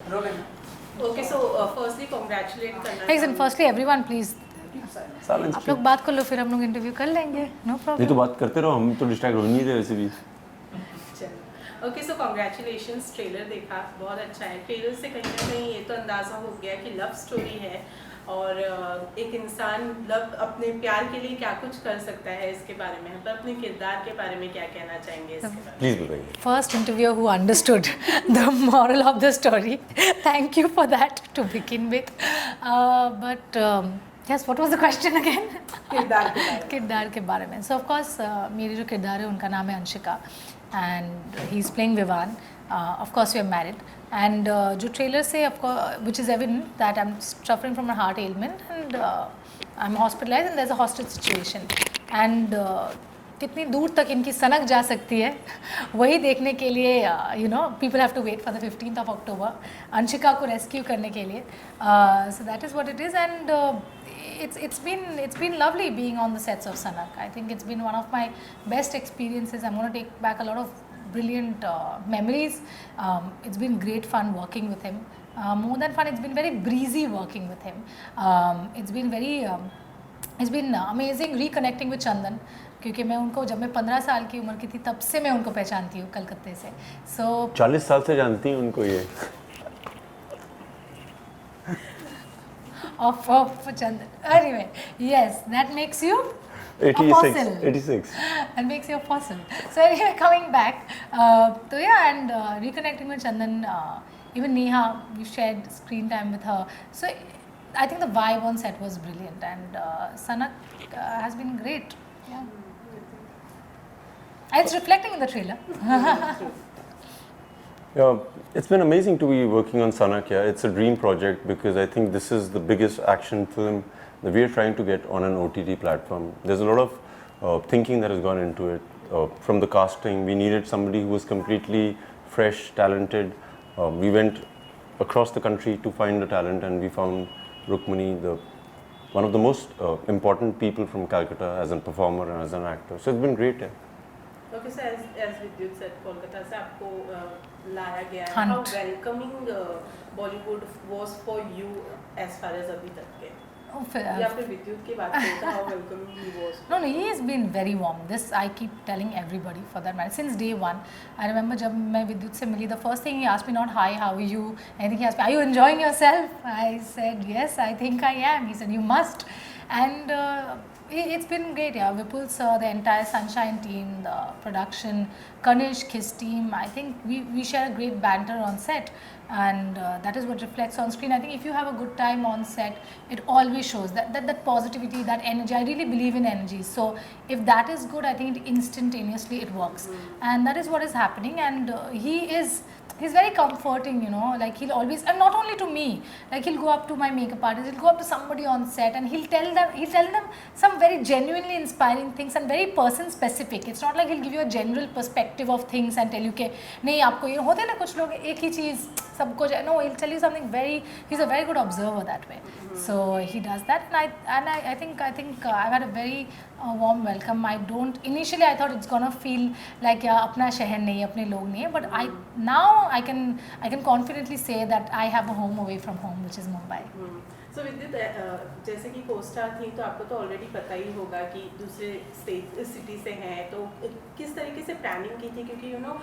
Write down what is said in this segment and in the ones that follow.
Okay, so firstly, congratulate करना Hey, चाहूँगी। firstly, everyone, please. Silence आप लोग बात कर लो, फिर हम लोग इंटरव्यू कर लेंगे. No नहीं तो problem. बात करते रहो, हम तो डिस्ट्रैक्ट हो नहीं रहे वैसे भी. चलो ओके, सो कॉन्ग्रेचुलेशंस, ट्रेलर देखा, बहुत अच्छा है. ट्रेलर से कहीं ना कहीं ये तो अंदाज़ा हो गया कि लव स्टोरी है और एक इंसान लव अपने प्यार के लिए क्या कुछ कर सकता है इसके बारे में. पर अपने किरदार के बारे में क्या कहना चाहेंगे इसके बारे में? प्लीज बताइए. First interviewer who understood the moral of the story. Thank you for that to begin with. But yes, what was the question again? किरदार के बारे में. किरदार के बारे में. So of course मेरी जो किरदार है उनका नाम है Anshika and he's playing Vivan. Of course we are married and जो ट्रेलर से of course which is evident that I'm suffering from a heart ailment and I'm hospitalized and there's a hostage situation and कितनी दूर तक इनकी सनक जा सकती है वही देखने के लिए you know people have to wait for the 15th of October Anshika को रेस्क्यू करने के लिए. So that is what it is and it's been lovely being on the sets of Sanak. I think it's been one of my best experiences. I'm going to take back a lot of brilliant memories. It's been great fun working with him. More than fun, it's been very breezy working with him. It's been amazing reconnecting with Chandan क्योंकि मैं उनको जब मैं 15 साल की उम्र की थी तब से मैं उनको पहचानती हूँ कलकत्ते से. So 40 साल से जानती हैं उनको ये. of Chandan. Anyway, yes, that makes you 86. a fossil. 86. That makes you a fossil. So anyway, coming back, so yeah, and reconnecting with Chandan, even Neha, we shared screen time with her. So I think the vibe on set was brilliant, and Sanak has been great. Yeah, and it's reflecting in the trailer. Yeah, it's been amazing to be working on Sanak. Yeah, it's a dream project because I think this is the biggest action film that we are trying to get on an OTT platform. There's a lot of thinking that has gone into it. From the casting, we needed somebody who was completely fresh, talented. We went across the country to find the talent, and we found Rukmini, one of the most important people from Calcutta as a performer and as an actor. So it's been great. Yeah. Okay, so as Vidyut said, Kolkata से आपको लाया गया है. Hunt. How welcoming Bollywood was for you as far as अभी तक के? या फिर विद्युत की बात करें तो how welcoming he was? No, he has been very warm. This I keep telling everybody for that matter. Since day one, I remember जब मैं विद्युत से मिली, the first thing he asked me not hi, how are you? I think he asked me, are you enjoying yourself? I said yes, I think I am. He said you must, and it's been great. Yeah, Vipul sir, the entire Sunshine team, the production, Kanishk, his team. I think we share a great banter on set. And that is what reflects on screen. I think if you have a good time on set, it always shows that positivity, that energy. I really believe in energy. So if that is good, I think instantaneously it works. And that is what is happening. And he's very comforting, you know, like he'll always, and not only to me, like he'll go up to my makeup artist, he'll go up to somebody on set and he'll tell them some very genuinely inspiring things and very person specific. It's not like he'll give you a general perspective of things and tell you कि नहीं आपको ये होते हैं ना कुछ लोग एक ही चीज़ सबको no, he'll tell you something he's a very good observer that way. So he does that, and I think I've had a very warm welcome. Initially I thought it's gonna feel like yeah अपना शहर नहीं अपने लोग नहीं है, but now I can confidently say that I have a home away from home, which is Mumbai. So विद्युत जैसे कि कोस्टार थी तो आपको तो ऑलरेडी पता ही होगा कि दूसरे स्टेट सिटी से हैं, तो किस तरीके से प्लानिंग की थी? क्योंकि यू नो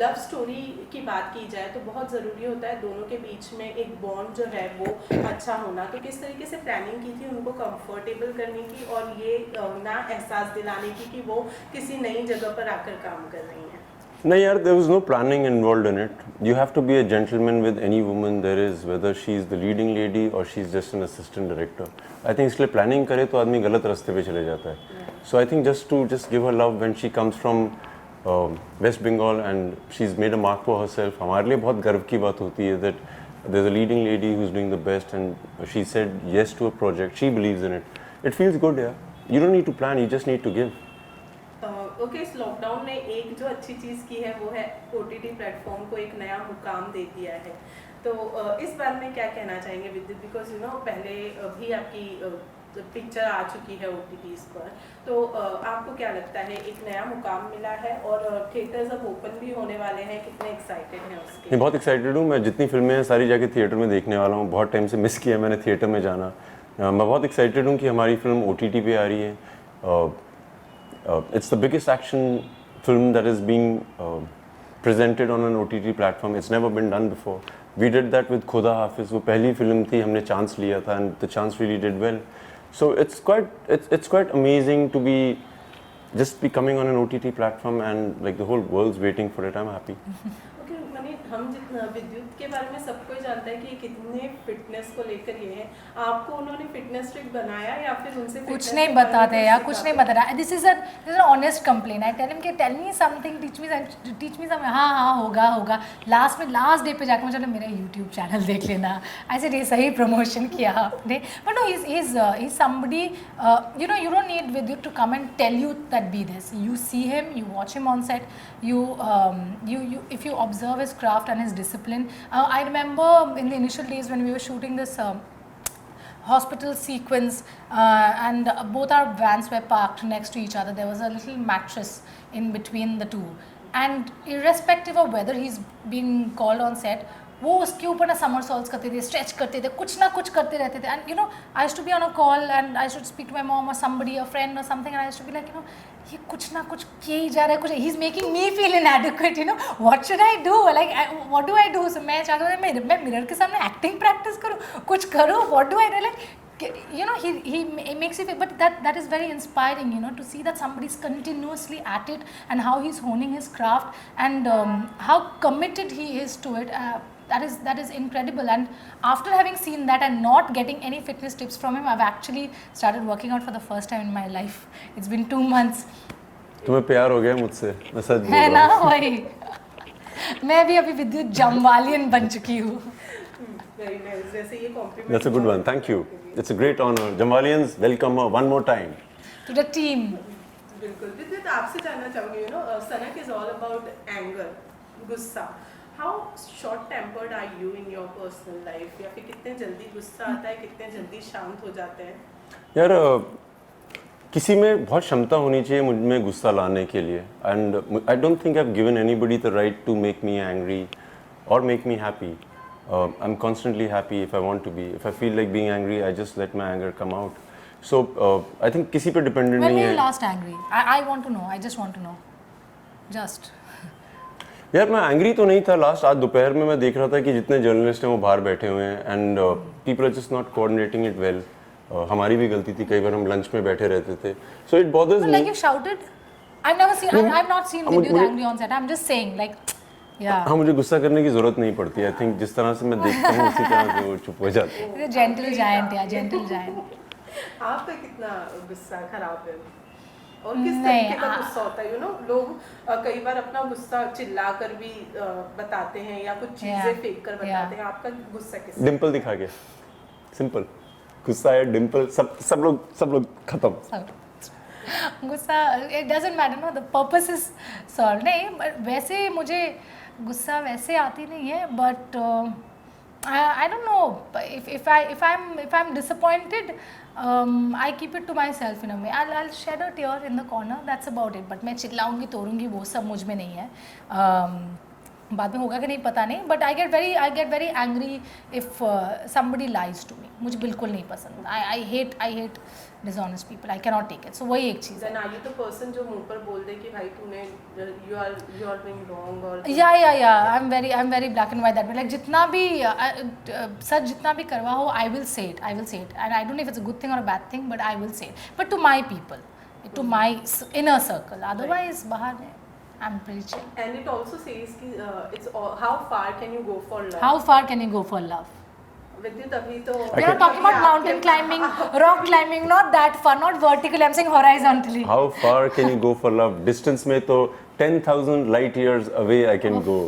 लव स्टोरी की बात की जाए तो बहुत ज़रूरी होता है दोनों के बीच में एक बॉन्ड जो है वो अच्छा होना. तो किस तरीके से प्लानिंग की थी उनको कंफर्टेबल करने की और ये ना एहसास दिलाने की कि वो किसी नई जगह पर आकर काम कर रही हैं? No, yeah, there was no planning involved in it. You have to be a gentleman with any woman there is, whether she's the leading lady or she's just an assistant director. I think इसलिए planning करे तो आदमी गलत रास्ते पे चले जाता है. So I think just give her love when she comes from West Bengal and she's made a mark for herself. हमारे लिए बहुत गर्व की बात होती है that there's a leading lady who's doing the best and she said yes to a project. She believes in it. It feels good, yeah. You don't need to plan. You just need to give. Okay, इस lockdown ने एक जो अच्छी चीज़ की है वो है OTT platform को एक नया मुकाम दे दिया है. तो इस बारे में क्या कहना चाहेंगे विद्युत? बिकॉज यू नो पहले भी आपकी पिक्चर आ चुकी है OTTs पर, तो आपको क्या लगता है एक नया मुकाम मिला है और थिएटर्स अब ओपन भी होने वाले हैं, कितने एक्साइटेड हैं उसके? मैं बहुत एक्साइटेड हूँ। मैं जितनी फिल्में हैं सारी जाके थिएटर में देखने वाला हूँ। बहुत टाइम से मिस किया मैंने थिएटर में जाना। मैं बहुत एक्साइटेड हूँ कि हमारी फिल्म OTT पे आ रही है। It's the biggest action film that is being presented on an OTT platform. It's never been done before. We did that with Khuda Hafiz. वो पहली फिल्म थी, हमने चांस लिया था and the chance really did well. So it's quite amazing to be just be coming on an OTT platform and like the whole world's waiting for it. I'm happy. Okay money, हम जितना विद्युत के बारे में सबको जानता है कि कितने फिटनेस को लेकर ये है, आपको उन्होंने फिटनेस ट्रिक बनाया या फिर उनसे कुछ नहीं बताते या कुछ नहीं बता रहा. This is an honest complain. I tell him कि tell me something, teach me something. हाँ होगा. लास्ट डे पे जाकर मुझे मेरा यूट्यूब चैनल देख लेना. आई सेड ये सही प्रमोशन किया आपने. But no, he is somebody, you know, you don't need Vidyut to come and tell you that be this. You see him, you watch him on set, you if you observe his craft and his discipline. I remember in the initial days when we were shooting this hospital sequence, and both our vans were parked next to each other. There was a little mattress in between the two, and irrespective of whether he's being called on set, वो उसके ऊपर ना somersaults करते थे, stretch करते थे, कुछ ना कुछ करते रहते थे. And you know, I used to be on a call and I should speak to my mom or somebody, a friend or something, and I used to be like, you know, ये कुछ ना कुछ किए ही जा रहा है, कुछ he is making me feel inadequate. You know, what should I do, like what do I do. So मैं चाहता हूँ मैं मिरर के सामने एक्टिंग प्रैक्टिस करूँ, कुछ करूँ. What do I do, like, you know, he makes you feel, but that is very inspiring, you know, to see that somebody is continuously at it and how he's honing his craft and how committed he is to it. That is incredible. And after having seen that and not getting any fitness tips from him, I've actually started working out for the first time in my life. It's been 2 months. तुम्हें प्यार हो गया मुझसे, मैं सच बोल है ना, रहा हूँ. वही. मैं भी अभी विद्युत जमवालियन बन चुकी हूँ. Very nice. जैसे ये compliment That's a good one. Thank you. It's a great honor. Jamwalians, welcome one more time. To the team. बिल्कुल. विद्युत, आपसे जानना चाहूँगी, you know, सनक is all about anger, गुस्सा. How short tempered are you in your personal life? या फिर कितने जल्दी गुस्सा आता है, कितने जल्दी शांत हो जाते हैं? यार, किसी में बहुत क्षमता होनी चाहिए मुझ में गुस्सा लाने के लिए. And I don't think I have given anybody the right to make me angry और make me happy. I'm constantly happy if I want to be. If I feel like being angry, I just let my anger come out. So I think किसी पे dependent When नहीं were है. you last angry? I want to know. I just want to know. Just. यार, मैं angry तो नहीं था last. आज दोपहर में मैं देख रहा था कि जितने जर्नलिस्ट हैं वो बाहर बैठे हुए हैं and people are just not coordinating it well. हमारी भी गलती थी, कई बार हम लंच में बैठे रहते थे. So it bothers No, me. like you shouted. I've never seen. I've not seen Vidyut angry on set. I'm just saying, like, yeah. हाँ, मुझे गुस्सा करने की जरूरत नहीं पड़ती. आई थिंक जिस तरह से मैं देखता हूँ उसी तरह से वो चुप हो जाते हैं. He's a gentle giant, yeah, gentle giant. आपका कितना गुस्सा खराब है और किस नहीं, तरीके का गुस्सा होता है? यू नो, लोग कई बार अपना गुस्सा चिल्ला कर भी बताते हैं या कुछ चीजें फेंक कर बताते हैं. आपका गुस्सा किस? डिम्पल दिखा के, सिंपल. गुस्सा है, डिम्पल, सब लोग खत्म. गुस्सा, it doesn't matter, no, the purpose is solved. नहीं, but वैसे मुझे गुस्सा वैसे आती नहीं है, but I don't know, if I'm disappointed, I keep it to myself in a way. I'll shed a tear in the corner, that's about it. But मैं चिल्लाऊंगी तोड़ूंगी वो सब मुझ में नहीं है. बाद में होगा कि नहीं पता नहीं, but I get very angry if somebody lies to me. मुझे बिल्कुल नहीं पसंद. I hate dishonest people. I cannot take it. So वही एक चीज़ है. Then are you the person जो मुंह पर बोल दे कि भाई तूने you are doing wrong और Yeah. I'm very black and white that way. Like जितना भी सच जितना भी करवा हो, I will say it. And I don't know if it's a good thing or a bad thing, but I will say it. But to my people, to my inner circle. Otherwise बाहर है. I'm pretty chill. And it also says कि it's how far can you go for love? How far can you go for love? विद्युत, अभी तो We're not talking about mountain climbing, rock climbing, not that far, not vertically. I'm saying horizontally. How far can you go for love? Distance में तो 10,000 light years away I can go.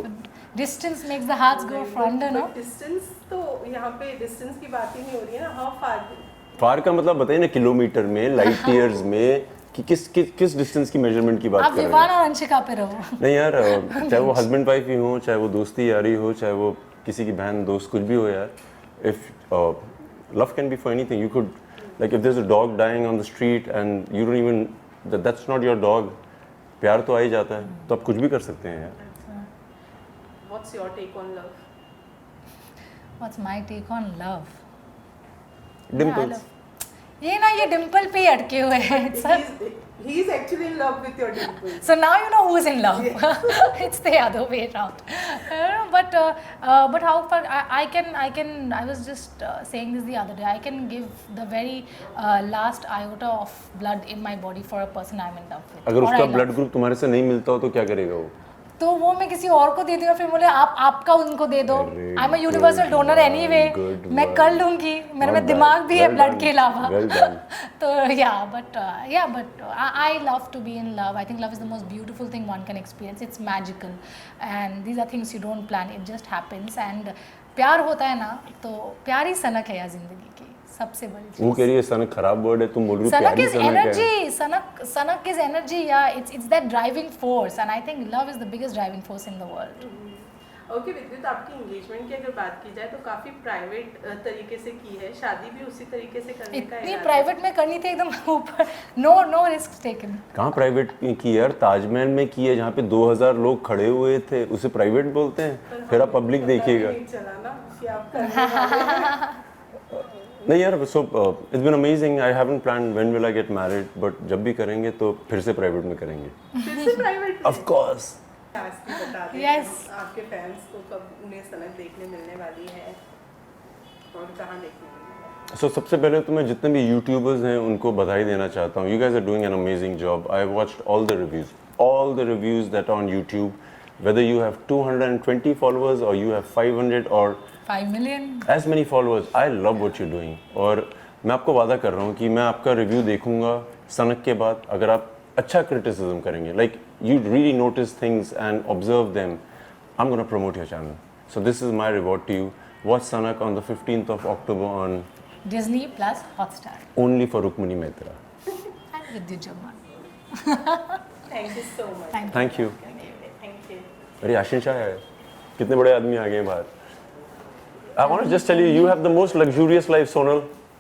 Distance makes the hearts go fonder, no? Distance तो यहाँ पे distance की बात ही नहीं हो रही है ना. How far? फार का मतलब बताइए ना, किलोमीटर में, लाइट ईयर्स में, कि किस डिस्टेंस की मेजरमेंट की बात आप कर रहे विवान हैं. और अंशिका पे रहो. नहीं यार, चाहे वो हस्बैंड वाइफ ही हो, चाहे वो दोस्ती यारी हो, चाहे वो किसी की बहन दोस्त कुछ भी हो यार. If love can be for anything. You could Like if there's a dog dying on the street and you don't even, that's not your dog, प्यार तो आ ही जाता है, तो आप कुछ भी कर सकते हैं यार. What's your take on love? What's my take on love? Dimples. ये ना ये डिम्पल पे ही अटके हुए हैं. He's actually in love with your dimples. So now you know who's in love. It's the other way around. But how far I was just saying this the other day. I can give the very last iota of blood in my body for a person I'm in love with. अगर or उसका I blood love. Group तुम्हारे से नहीं मिलता हो तो क्या करेगा वो? तो वो मैं किसी और को दे दूँगा, फिर बोले आपका उनको दे दो. Very I am a universal donor anyway. good मैं कर लूँगी, मेरे में दिमाग भी है Well ब्लड done. के अलावा. Well done. तो but I love to be in love. I think love is the most beautiful thing one can experience. It's magical and these are things you don't plan, it just happens. And प्यार होता है ना, तो प्यार ही सनक है यार जिंदगी की सबसे बड़ी चीज़. वो कह रही है सनक खराब वर्ड है, तुम बोल रही हो Sanak प्यारी is सनक है. energy. Sanak is energy. Yeah, it's that driving force, and I think love is the biggest driving force in the world. Okay विद्युत, आपकी एंगेजमेंट की अगर बात की जाए तो काफी प्राइवेट तरीके से की है, शादी भी उसी तरीके से करने का इतनी इरादा है। प्राइवेट में करनी थी एकदम ऊपर. No risk taken. कहाँ प्राइवेट की यार, ताजमहल में की है जहाँ पे 2000 लोग खड़े हुए थे, उसे प्राइवेट बोलते हैं. फिर आप पब्लिक देखिएगा. नहीं चला ना कि आप करने वाले हैं। नहीं यार, so it's been amazing. I haven't planned when will I get married, but जब भी करेंगे तो फिर से प्राइवेट में करेंगे. फिर से प्राइवेट ऑफ कोर्स. बता दें Yes. आपके फैंस को कब उन्हें सनक देखने मिलने वाली है और कहाँ देखने मिलने वाली है? सो सबसे पहले तो मैं जितने भी यूट्यूबर्स हैं उनको बधाई देना चाहता हूँ. You guys are doing an amazing job. I watched all the reviews that on YouTube, whether you have 220 followers or you have 500 or 5 million. as many followers. I love what you're doing. और मैं आपको वादा कर रहा हूँ कि मैं आपका रिव्यू देखूंगा सनक के बाद. अगर आप अच्छा क्रिटिसिज्म करेंगे, like you really notice things and observe them, I'm going to promote your channel. So this is my reward to you. Watch Sanak on the 15th of October on Disney Plus Hotstar. only for Rukmini Mehta. And Vidyut Jammar. Thank you so much. Thank you. Thank you. अरे आशीन शाह है, कितने बड़े आदमी आ गए हैं बाहर. I want to just tell you, you have the most luxurious life, Sonal.